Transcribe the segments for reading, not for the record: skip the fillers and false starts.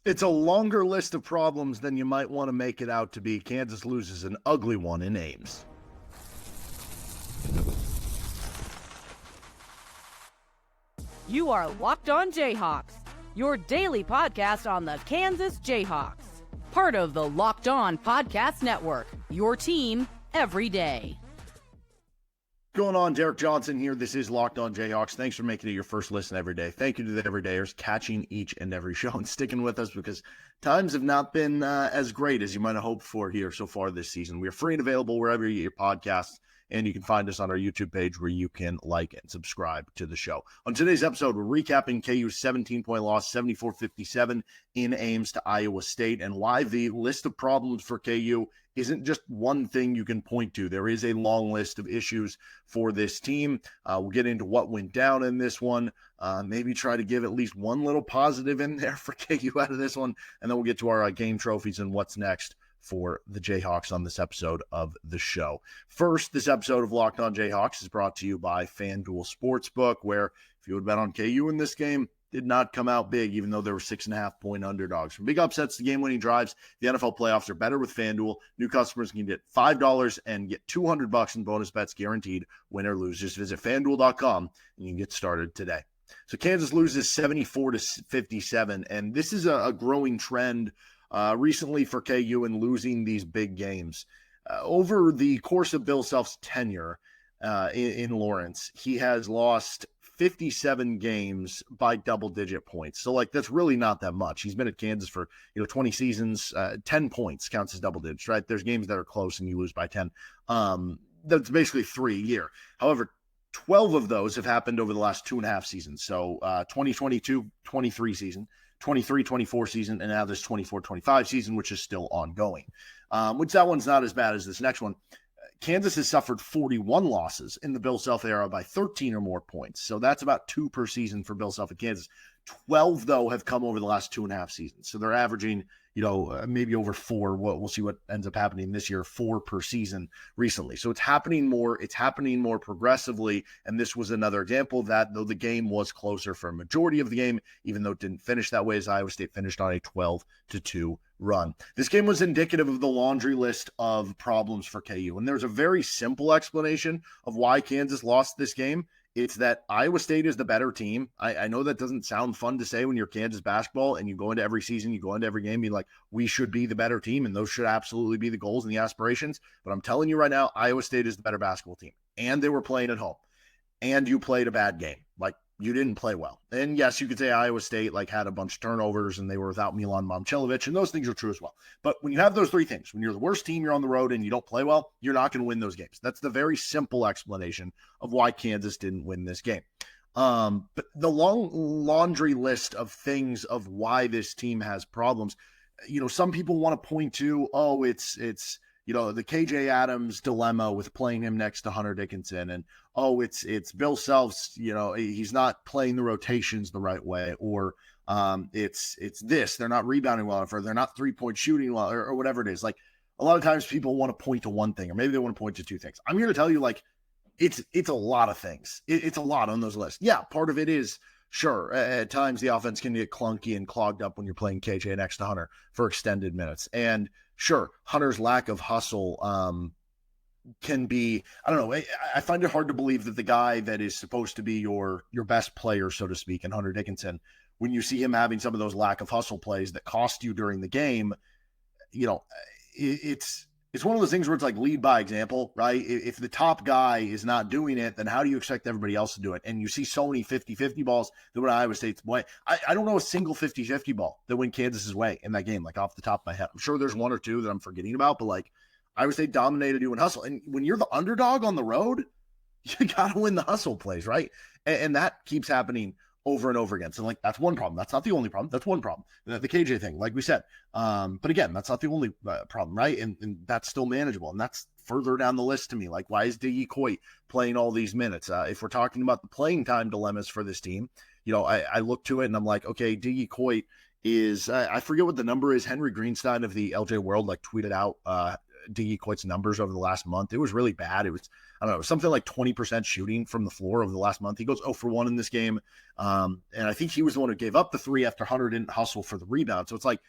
It's a longer list of problems than you might want to make it out to be. Kansas loses an ugly one in Ames. You are Locked On Jayhawks, your daily podcast on the Kansas Jayhawks. Part of the Locked On Podcast Network, your team every day. Going on, Derek Johnson here. This is Locked On Jayhawks. Thanks for making it your first listen every day. Thank you to the everydayers catching each and every show and sticking with us because times have not been as great as you might have hoped for here so far this season. We are free and available wherever you get your podcasts, and you can find us on our YouTube page where you can like and subscribe to the show. On today's episode, we're recapping KU's 17-point loss, 74-57 in Ames to Iowa State, and why the list of problems for KU isn't just one thing you can point to. There is a long list of issues for this team. We'll get into what went down in this one, maybe try to give at least one little positive in there for KU out of this one, and then we'll get to our game trophies and what's next for the Jayhawks on this episode of the show. First, this episode of Locked On Jayhawks is brought to you by FanDuel Sportsbook, where if you would bet on KU in this game, did not come out big, even though there were 6.5-point underdogs. From big upsets to game-winning drives, the NFL playoffs are better with FanDuel. New customers can get $5 and get $200 in bonus bets guaranteed, win or lose. Just visit FanDuel.com and you can get started today. So Kansas loses 74-57, and this is a growing trend recently for KU in losing these big games. Over the course of Bill Self's tenure in Lawrence, he has lost 57 games by double-digit points. So, that's really not that much. He's been at Kansas for, 20 seasons. 10 points counts as double digits, right? There's games that are close and you lose by 10. That's basically 3 a year. However, 12 of those have happened over the last 2.5 seasons. So, 2022-23 season, 23-24 season, and now this 24-25 season, which is still ongoing. Which that one's not as bad as this next one. Kansas has suffered 41 losses in the Bill Self era by 13 or more points. So that's about 2 per season for Bill Self and Kansas. 12, though, have come over the last 2.5 seasons. So they're averaging, maybe over 4. We'll see what ends up happening this year, 4 per season recently. So it's happening more. It's happening more progressively. And this was another example of that, though the game was closer for a majority of the game, even though it didn't finish that way, as Iowa State finished on a 12-2 run. This game was indicative of the laundry list of problems for KU. And there's a very simple explanation of why Kansas lost this game. It's that Iowa State is the better team. I know that doesn't sound fun to say when you're Kansas basketball and you go into every season, you go into every game, you're like, we should be the better team, and those should absolutely be the goals and the aspirations. But I'm telling you right now, Iowa State is the better basketball team. And they were playing at home. And you played a bad game. You didn't play well. And yes, you could say Iowa State had a bunch of turnovers and they were without Milan Momcilovic, and those things are true as well. But when you have those 3 things, when you're the worst team, you're on the road, and you don't play well, you're not going to win those games. That's the very simple explanation of why Kansas didn't win this game. But the long laundry list of things of why this team has problems, some people want to point to, it's the KJ Adams dilemma with playing him next to Hunter Dickinson, and it's Bill Self's, he's not playing the rotations the right way, or it's this, they're not rebounding well enough, or they're not 3-point shooting well, or whatever it is. A lot of times people want to point to one thing, or maybe they want to point to 2 things. I'm here to tell you, it's a lot of things. It's a lot on those lists. Yeah, part of it is, sure, at times the offense can get clunky and clogged up when you're playing KJ next to Hunter for extended minutes. And sure, Hunter's lack of hustle can be, I don't know, I find it hard to believe that the guy that is supposed to be your best player, so to speak, and Hunter Dickinson, when you see him having some of those lack of hustle plays that cost you during the game, it's one of those things where it's lead by example, right? If the top guy is not doing it, then how do you expect everybody else to do it? And you see so many 50-50 balls that went Iowa State's way. I don't know a single 50-50 ball that went Kansas's way in that game, off the top of my head. I'm sure there's 1 or 2 that I'm forgetting about, but Iowa State dominated doing hustle. And when you're the underdog on the road, you got to win the hustle plays, right? And that keeps happening over and over again. So that's one problem. That's not the only problem. That's one problem. The KJ thing, like we said. But again, that's not the only problem, right? And that's still manageable. And that's further down the list to me. Why is Diggy Coit playing all these minutes? If we're talking about the playing time dilemmas for this team, I look to it and I'm like, okay, Diggy Coit is, I forget what the number is. Henry Greenstein of the LJ World tweeted out Dejuan's numbers over the last month. It was really bad. It was, I don't know, something like 20% shooting from the floor over the last month. He goes 0 for 1 in this game. And I think he was the one who gave up the 3 after Hunter didn't hustle for the rebound. So it's like,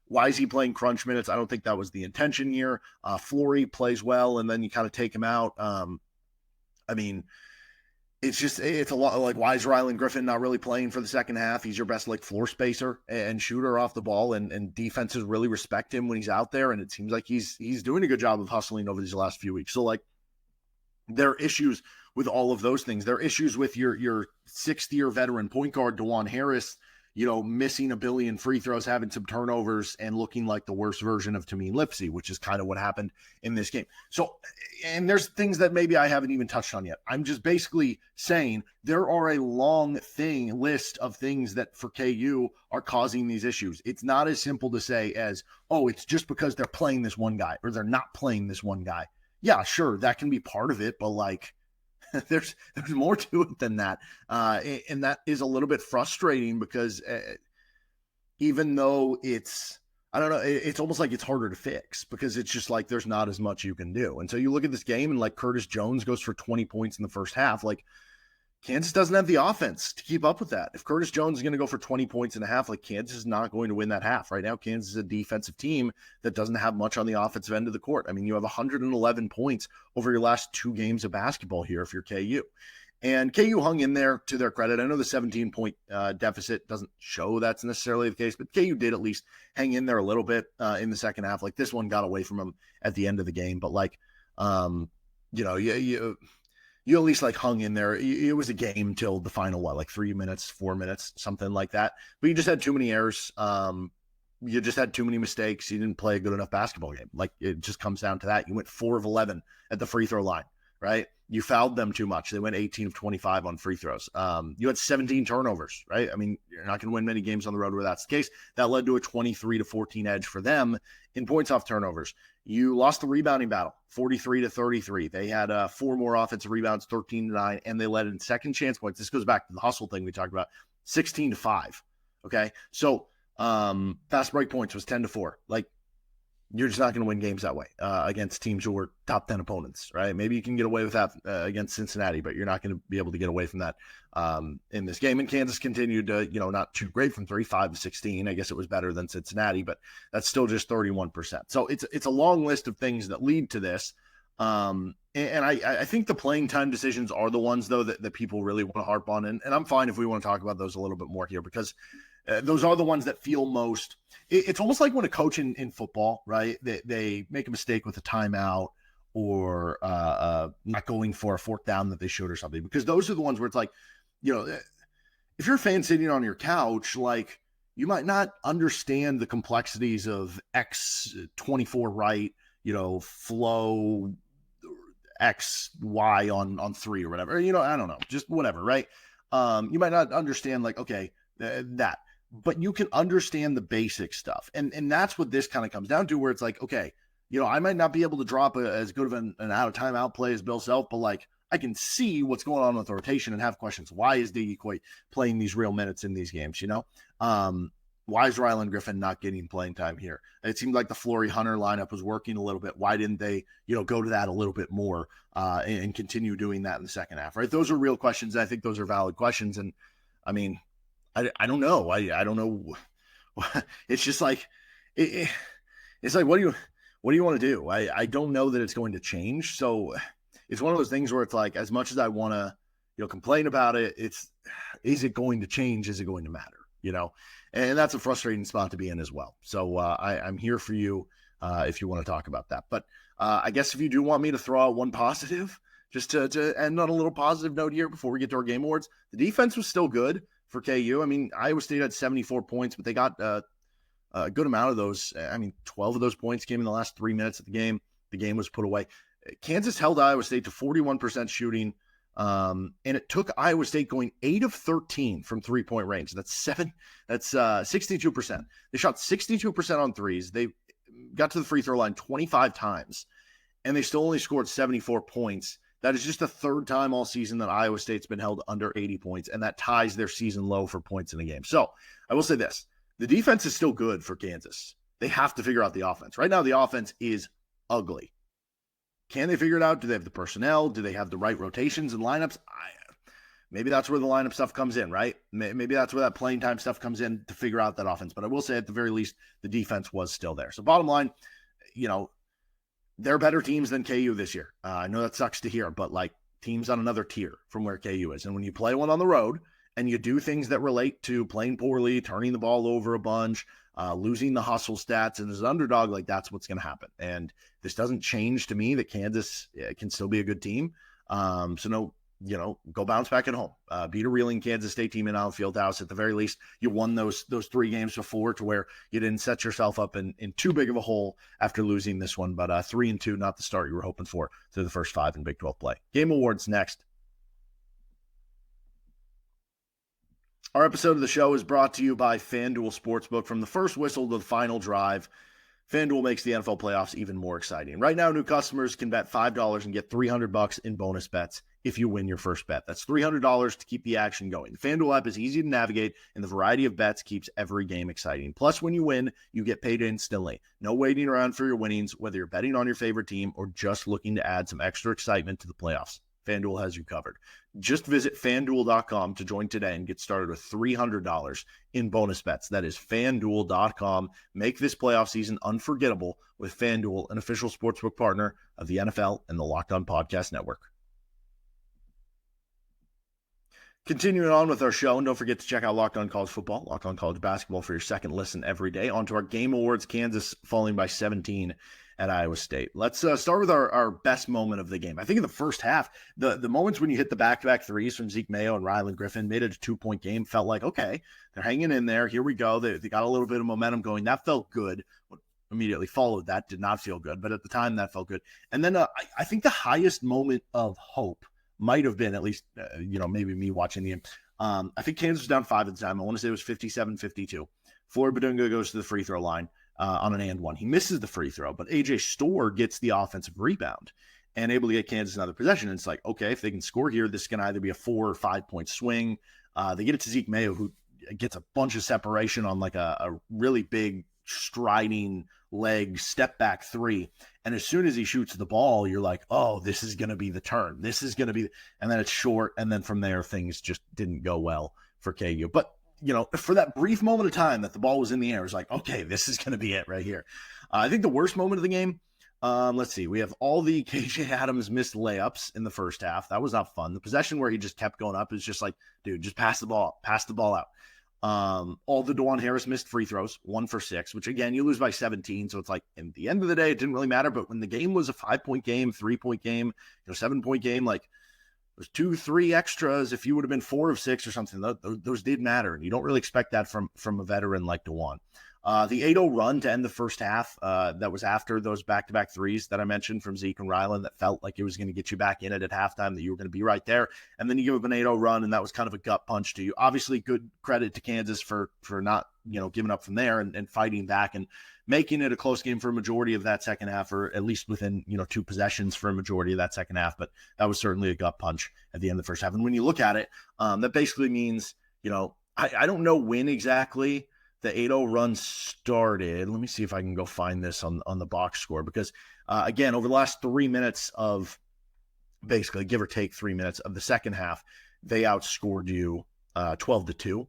why is he playing crunch minutes? I don't think that was the intention here. Flory plays well, and then you kind of take him out. I mean, it's a lot like, why is Rylan Griffin not really playing for the second half? He's your best like floor spacer and shooter off the ball, and defenses really respect him when he's out there. And it seems like he's doing a good job of hustling over these last few weeks. So like, there are issues with all of those things. There are issues with your 6th-year veteran point guard, Dejuan Harris, missing a billion free throws, having some turnovers, and looking like the worst version of Tamim Lipsey, which is kind of what happened in this game. So, and there's things that maybe I haven't even touched on yet. I'm just basically saying there are a long list of things that for KU are causing these issues. It's not as simple to say as, oh, it's just because they're playing this one guy or they're not playing this one guy. Yeah, sure, that can be part of it, but like, there's more to it than that. And that is a little bit frustrating because even though it's, I don't know, it's almost like it's harder to fix because it's just like there's not as much you can do. And so you look at this game and like Curtis Jones goes for 20 points in the first half. Like, Kansas doesn't have the offense to keep up with that. If Curtis Jones is going to go for 20 points in a half, like, Kansas is not going to win that half. Right now, Kansas is a defensive team that doesn't have much on the offensive end of the court. I mean, you have 111 points over your last 2 games of basketball here if you're KU. And KU hung in there to their credit. I know the 17-point deficit doesn't show that's necessarily the case, but KU did at least hang in there a little bit in the second half. Like, this one got away from them at the end of the game. But, like, you at least like hung in there. It was a game till the final, 3 minutes, 4 minutes, something like that. But you just had too many errors. You just had too many mistakes. You didn't play a good enough basketball game. Like, it just comes down to that. You went 4 of 11 at the free throw line, right? You fouled them too much. They went 18 of 25 on free throws. You had 17 turnovers, right? I mean, you're not going to win many games on the road where that's the case. That led to a 23-14 edge for them in points off turnovers. You lost the rebounding battle, 43-33. They had 4 more offensive rebounds, 13-9, and they led in second chance points. This goes back to the hustle thing we talked about, 16-5. Okay, so fast break points was 10-4. Like, you're just not going to win games that way against teams who are top 10 opponents, right? Maybe you can get away with that against Cincinnati, but you're not going to be able to get away from that in this game. And Kansas continued to, not too great from 3, 5 of 16. I guess it was better than Cincinnati, but that's still just 31%. So it's a long list of things that lead to this. And I think the playing time decisions are the ones, though, that people really want to harp on. And I'm fine if we want to talk about those a little bit more here, because those are the ones that feel most. It's almost like when a coach in football, right, they make a mistake with a timeout or not going for a 4th down that they should or something, because those are the ones where it's like, if you're a fan sitting on your couch, like, you might not understand the complexities of X24 right, flow X, Y on 3 or whatever, I don't know, just whatever, right? You might not understand, like, okay, that. But you can understand the basic stuff. And that's what this kind of comes down to, where it's like, okay, I might not be able to drop as good of an out of timeout play as Bill Self, but like, I can see what's going on with the rotation and have questions. Why is Dejuan playing these real minutes in these games? Why is Rylan Griffin not getting playing time here? It seemed like the Flory Hunter lineup was working a little bit. Why didn't they, go to that a little bit more and continue doing that in the second half, right? Those are real questions. And I think those are valid questions. And I mean, I don't know. I don't know. It's just like, it's like, what do you want to do? I don't know that it's going to change. So it's one of those things where it's like, as much as I want to, complain about it, is it going to change? Is it going to matter? And that's a frustrating spot to be in as well. So I'm here for you if you want to talk about that. But I guess if you do want me to throw out one positive, just to end on a little positive note here before we get to our game awards, the defense was still good for KU. I mean, Iowa State had 74 points, but they got a good amount of those. I mean, 12 of those points came in the last 3 minutes of the game. The game was put away. Kansas held Iowa State to 41% shooting, and it took Iowa State going 8 of 13 from 3-point range. That's 62%. They shot 62% on threes. They got to the free throw line 25 times, and they still only scored 74 points. That is just the 3rd time all season that Iowa State's been held under 80 points, and that ties their season low for points in a game. So I will say this. The defense is still good for Kansas. They have to figure out the offense. Right now, the offense is ugly. Can they figure it out? Do they have the personnel? Do they have the right rotations and lineups? Maybe that's where the lineup stuff comes in, right? Maybe that's where that playing time stuff comes in to figure out that offense. But I will say at the very least, the defense was still there. So bottom line, they're better teams than KU this year. I know that sucks to hear, but like teams on another tier from where KU is. And when you play one on the road and you do things that relate to playing poorly, turning the ball over a bunch, losing the hustle stats, and as an underdog, like that's what's going to happen. And this doesn't change to me that Kansas can still be a good team. Go bounce back at home. Beat a reeling Kansas State team in Allen Fieldhouse. At the very least, you won those 3 games before to where you didn't set yourself up in too big of a hole after losing this one. But 3-2, not the start you were hoping for through the first 5 in Big 12 play. Game awards next. Our episode of the show is brought to you by FanDuel Sportsbook. From the first whistle to the final drive, FanDuel makes the NFL playoffs even more exciting. Right now, new customers can bet $5 and get $300 in bonus bets if you win your first bet. That's $300 to keep the action going. The FanDuel app is easy to navigate, and the variety of bets keeps every game exciting. Plus, when you win, you get paid instantly. No waiting around for your winnings, whether you're betting on your favorite team or just looking to add some extra excitement to the playoffs. FanDuel has you covered. Just visit FanDuel.com to join today and get started with $300 in bonus bets. That is FanDuel.com. Make this playoff season unforgettable with FanDuel, an official sportsbook partner of the NFL and the Locked On Podcast Network. Continuing on with our show, and don't forget to check out Locked On College Football, Locked On College Basketball for your second listen every day. On to our game awards, Kansas falling by 17 at Iowa State. Let's start with our best moment of the game. I think in the first half, the moments when you hit the back-to-back threes from Zeke Mayo and Rylan Griffin made it a 2-point game, felt like, okay, they're hanging in there. Here we go. They got a little bit of momentum going. That felt good. What immediately followed that did not feel good, but at the time that felt good. And then I think the highest moment of hope might have been, at least, maybe me watching the game. I think Kansas was down 5 at the time. I want to say it was 57-52. Floyd Badunga goes to the free throw line on an and one. He misses the free throw, but AJ Storr gets the offensive rebound and able to get Kansas another possession. And it's like, okay, if they can score here, this can either be a 4 or 5 point swing. They get it to Zeke Mayo, who gets a bunch of separation on like a really big striding leg step back 3. And as soon as he shoots the ball, you're like, oh, this is going to be the turn. This is going to be, and then it's short. And then from there, things just didn't go well for KU. But for that brief moment of time that the ball was in the air, it's like, okay, this is going to be it right here. I think the worst moment of the game, let's see. We have all the KJ Adams missed layups in the first half. That was not fun. The possession where he just kept going up is just like, dude, just pass the ball out. All the Dejuan Harris missed free throws, 1 for 6, which again, you lose by 17. So it's like, in the end of the day, it didn't really matter. But when the game was a 5-point game, 3-point game, 7-point game, like, there's 2-3 extras. If you would have been 4 of 6 or something, those did matter. And you don't really expect that from a veteran like Dejuan. The 8-0 run to end the first half, that was after those back-to-back threes that I mentioned from Zeke and Rylan that felt like it was going to get you back in it at halftime, that you were going to be right there. And then you give up an 8-0 run, and that was kind of a gut punch to you. Obviously, good credit to Kansas for not, giving up from there and fighting back and making it a close game for a majority of that second half, or at least within, 2 possessions for a majority of that second half. But that was certainly a gut punch at the end of the first half. And when you look at it, that basically means, I don't know when exactly the 8-0 run started. Let me see if I can go find this on the box score, because again, over the last 3 minutes of basically give or take 3 minutes of the second half, they outscored you 12-2.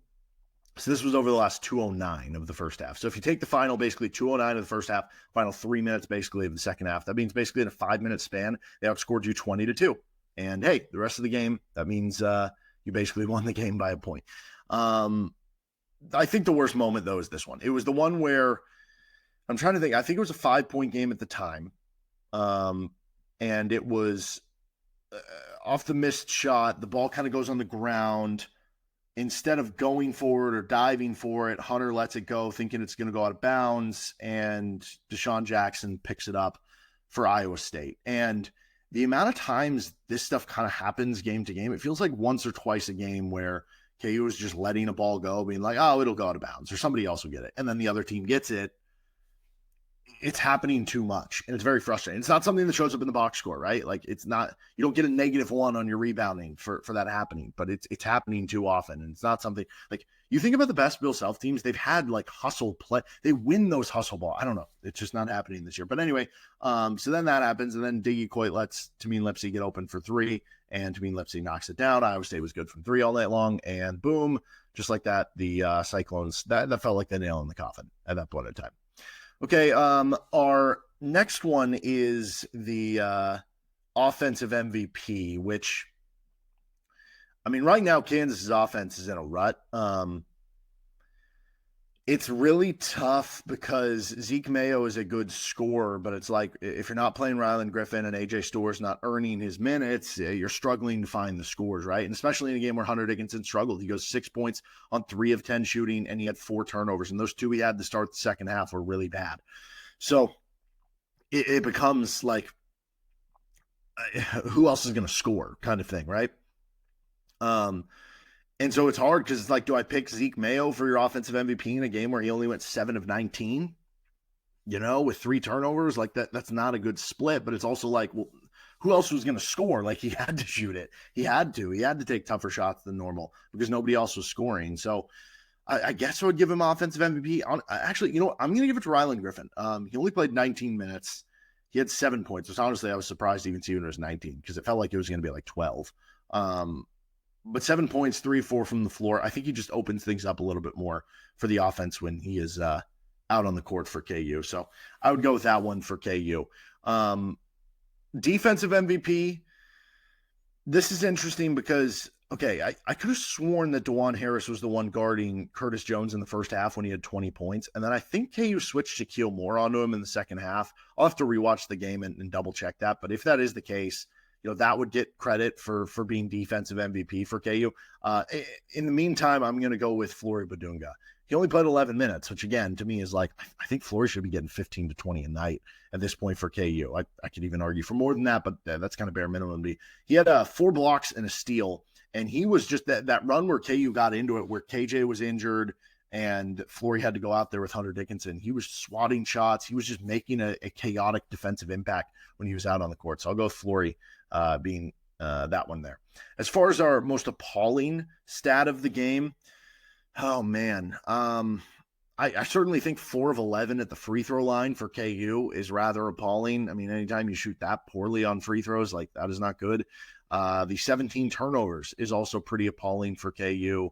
So this was over the last 2:09 of the first half. So if you take the final, basically 2:09 of the first half, final 3 minutes basically of the second half, that means basically in a 5-minute span, they outscored you 20-2. And hey, the rest of the game, that means you basically won the game by a point. I think the worst moment, though, is this one. It was the one where, I'm trying to think, I think it was a 5-point game at the time. And it was off the missed shot. The ball kind of goes on the ground. Instead of going for it or diving for it, Hunter lets it go, thinking it's going to go out of bounds. And Deshaun Jackson picks it up for Iowa State. And the amount of times this stuff kind of happens game to game, it feels like once or twice a game where KU is just letting a ball go, being like, oh, it'll go out of bounds, or somebody else will get it. And then the other team gets it. it's happening too much, and it's very frustrating. It's not something that shows up in the box score, right? Like it's not, you don't get a -1 on your rebounding for that happening, but it's happening too often, and it's not something like you think about the best Bill Self teams. They've had like hustle play, they win those hustle ball. I don't know, it's just not happening this year. But anyway, so then that happens, and then Diggy Coit lets Tamine Lipsey get open for three, and Tamine Lipsey knocks it down. Iowa State was good from three all night long, and boom, just like that, the Cyclones that felt like the nail in the coffin at that point in time. Okay, our next one is the offensive MVP, which, I mean, right now Kansas's offense is in a rut. It's really tough because Zeke Mayo is a good scorer, but it's like if you're not playing Ryland Griffin and AJ Store's not earning his minutes, you're struggling to find the scores, right? And especially in a game where Hunter Dickinson struggled. He goes 6 points on 3 of 10 shooting, and he had 4 turnovers. And those 2 he had to start the second half were really bad. So it becomes like, who else is going to score kind of thing, right? And so it's hard because it's like, do I pick Zeke Mayo for your offensive MVP in a game where he only went 7 of 19, with 3 turnovers? Like that's not a good split, but it's also like, well, who else was going to score? Like he had to shoot it. He had to take tougher shots than normal because nobody else was scoring. So I guess I would give him offensive MVP. Actually, you know what? I'm going to give it to Ryland Griffin. He only played 19 minutes. He had 7 points. Which honestly, I was surprised to even see when it was 19 because it felt like it was going to be like 12. But 7 points, 3-4 from the floor. I think he just opens things up a little bit more for the offense when he is out on the court for KU. So I would go with that one for KU. Defensive MVP. This is interesting because, okay, I could have sworn that Dejuan Harris was the one guarding Curtis Jones in the first half when he had 20 points. And then I think KU switched Shaquille Moore onto him in the second half. I'll have to rewatch the game and double check that. But if that is the case, that would get credit for being defensive MVP for KU. In the meantime, I'm going to go with Flory Badunga. He only played 11 minutes, which again, to me is like, I think Flory should be getting 15 to 20 a night at this point for KU. I could even argue for more than that, but that's kind of bare minimum. He had 4 blocks and a steal, and he was just that run where KU got into it, where KJ was injured and Flory had to go out there with Hunter Dickinson. He was swatting shots. He was just making a chaotic defensive impact when he was out on the court. So I'll go with Flory being that one there. As far as our most appalling stat of the game, oh man, I certainly think 4 of 11 at the free throw line for KU is rather appalling. I mean, anytime you shoot that poorly on free throws, like that is not good. The 17 turnovers is also pretty appalling for KU.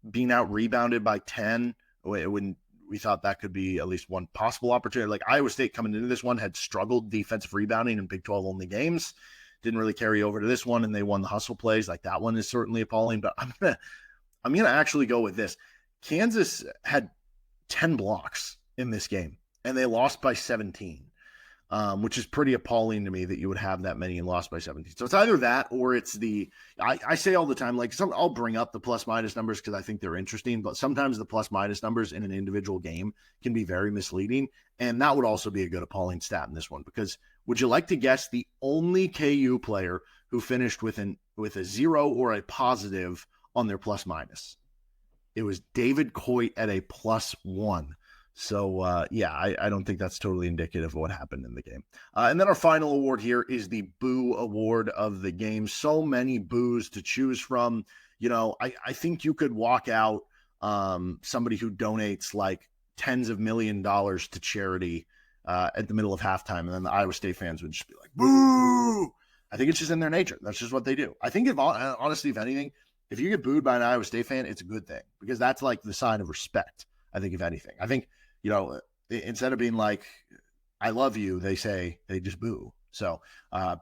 Being out rebounded by 10, when we thought that could be at least one possible opportunity. Like Iowa State coming into this one had struggled defensive rebounding in Big 12 only games. Didn't really carry over to this one, and they won the hustle plays. Like that one is certainly appalling, but I'm gonna actually go with this. Kansas had 10 blocks in this game, and they lost by 17, which is pretty appalling to me that you would have that many and lost by 17. So it's either that or it's I say all the time, like I'll bring up the plus minus numbers because I think they're interesting, but sometimes the plus minus numbers in an individual game can be very misleading. And that would also be a good appalling stat in this one, because would you like to guess the only KU player who finished with a 0 or a positive on their plus minus? It was David Coit at a +1. So, I don't think that's totally indicative of what happened in the game. And then our final award here is the Boo Award of the game. So many boos to choose from. I think you could walk out somebody who donates like tens of $1 million to charity at the middle of halftime, and then the Iowa State fans would just be like, boo! I think it's just in their nature. That's just what they do. I think honestly, if anything, if you get booed by an Iowa State fan, it's a good thing, because that's like the sign of respect, I think, if anything. I think, instead of being like, I love you, they just boo. So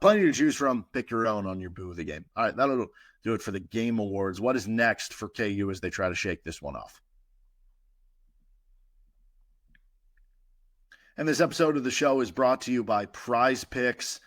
plenty to choose from. Pick your own on your boo of the game. All right, that'll do it for the game awards. What is next for KU as they try to shake this one off? And this episode of the show is brought to you by Prize Picks,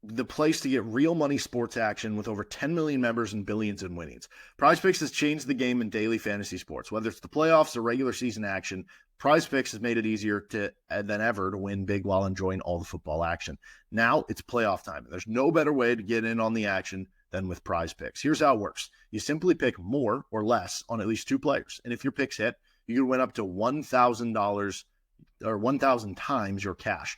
the place to get real money sports action with over 10 million members and billions in winnings. Prize Picks has changed the game in daily fantasy sports. Whether it's the playoffs or regular season action, Prize Picks has made it easier than ever to win big while enjoying all the football action. Now it's playoff time, and there's no better way to get in on the action than with Prize Picks. Here's how it works. You simply pick more or less on at least 2 players, and if your picks hit, you can win up to $1,000 1,000 times your cash.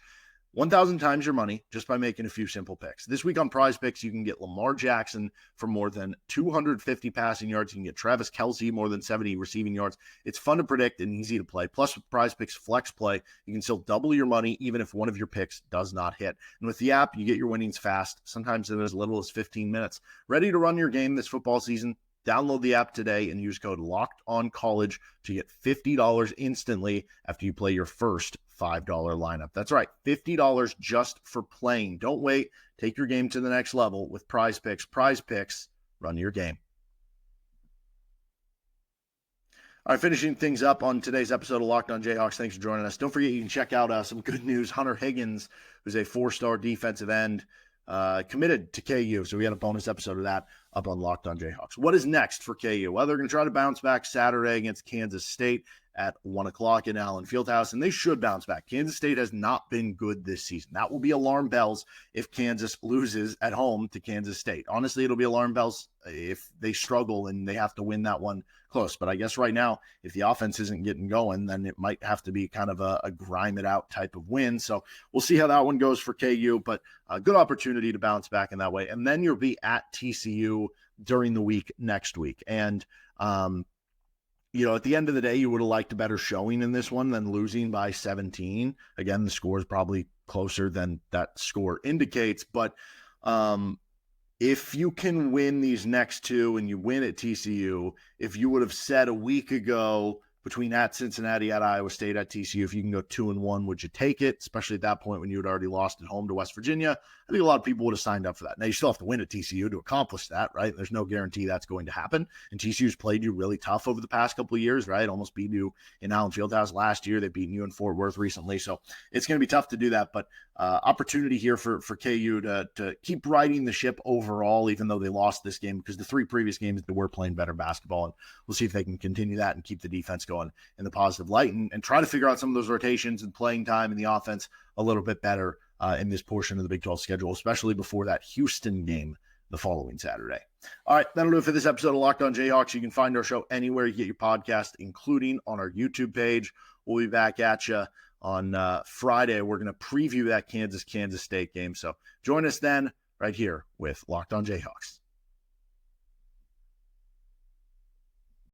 1,000 times your money just by making a few simple picks. This week on Prize Picks, you can get Lamar Jackson for more than 250 passing yards. You can get Travis Kelce more than 70 receiving yards. It's fun to predict and easy to play. Plus, with Prize Picks Flex Play, you can still double your money even if one of your picks does not hit. And with the app, you get your winnings fast, sometimes in as little as 15 minutes. Ready to run your game this football season? Download the app today and use code LOCKEDONCollege to get $50 instantly after you play your first $5 lineup. That's right, $50 just for playing. Don't wait. Take your game to the next level with Prize Picks. Prize Picks, run your game. All right, finishing things up on today's episode of Locked on Jayhawks. Thanks for joining us. Don't forget you can check out some good news. Hunter Higgins, who's a 4-star defensive end, committed to KU. So we had a bonus episode of that up on Locked on Jayhawks. What is next for KU? Well, they're going to try to bounce back Saturday against Kansas State at 1 o'clock in Allen Fieldhouse, and they should bounce back. Kansas State has not been good this season. That will be alarm bells if Kansas loses at home to Kansas State. Honestly, it'll be alarm bells if they struggle and they have to win that one close. But I guess right now, if the offense isn't getting going, then it might have to be kind of a grime it out type of win. So we'll see how that one goes for KU, but a good opportunity to bounce back in that way. And then you'll be at TCU during the week next week. And, at the end of the day, you would have liked a better showing in this one than losing by 17. Again, the score is probably closer than that score indicates. But if you can win these next two and you win at TCU, if you would have said a week ago between at Cincinnati, at Iowa State, at TCU, if you can go 2-1, would you take it? Especially at that point when you had already lost at home to West Virginia. I think a lot of people would have signed up for that. Now, you still have to win at TCU to accomplish that, right? There's no guarantee that's going to happen. And TCU's played you really tough over the past couple of years, right? Almost beat you in Allen Fieldhouse last year. They've beaten you in Fort Worth recently. So it's going to be tough to do that. But opportunity here for KU to keep riding the ship overall, even though they lost this game, because the 3 previous games they were playing better basketball. And we'll see if they can continue that and keep the defense going in the positive light and try to figure out some of those rotations and playing time in the offense a little bit better in this portion of the Big 12 schedule, especially before that Houston game the following Saturday. All right, that'll do it for this episode of Locked on Jayhawks. You can find our show anywhere you get your podcast, including on our YouTube page. We'll be back at you on Friday. We're going to preview that Kansas State game. So join us then right here with Locked on Jayhawks.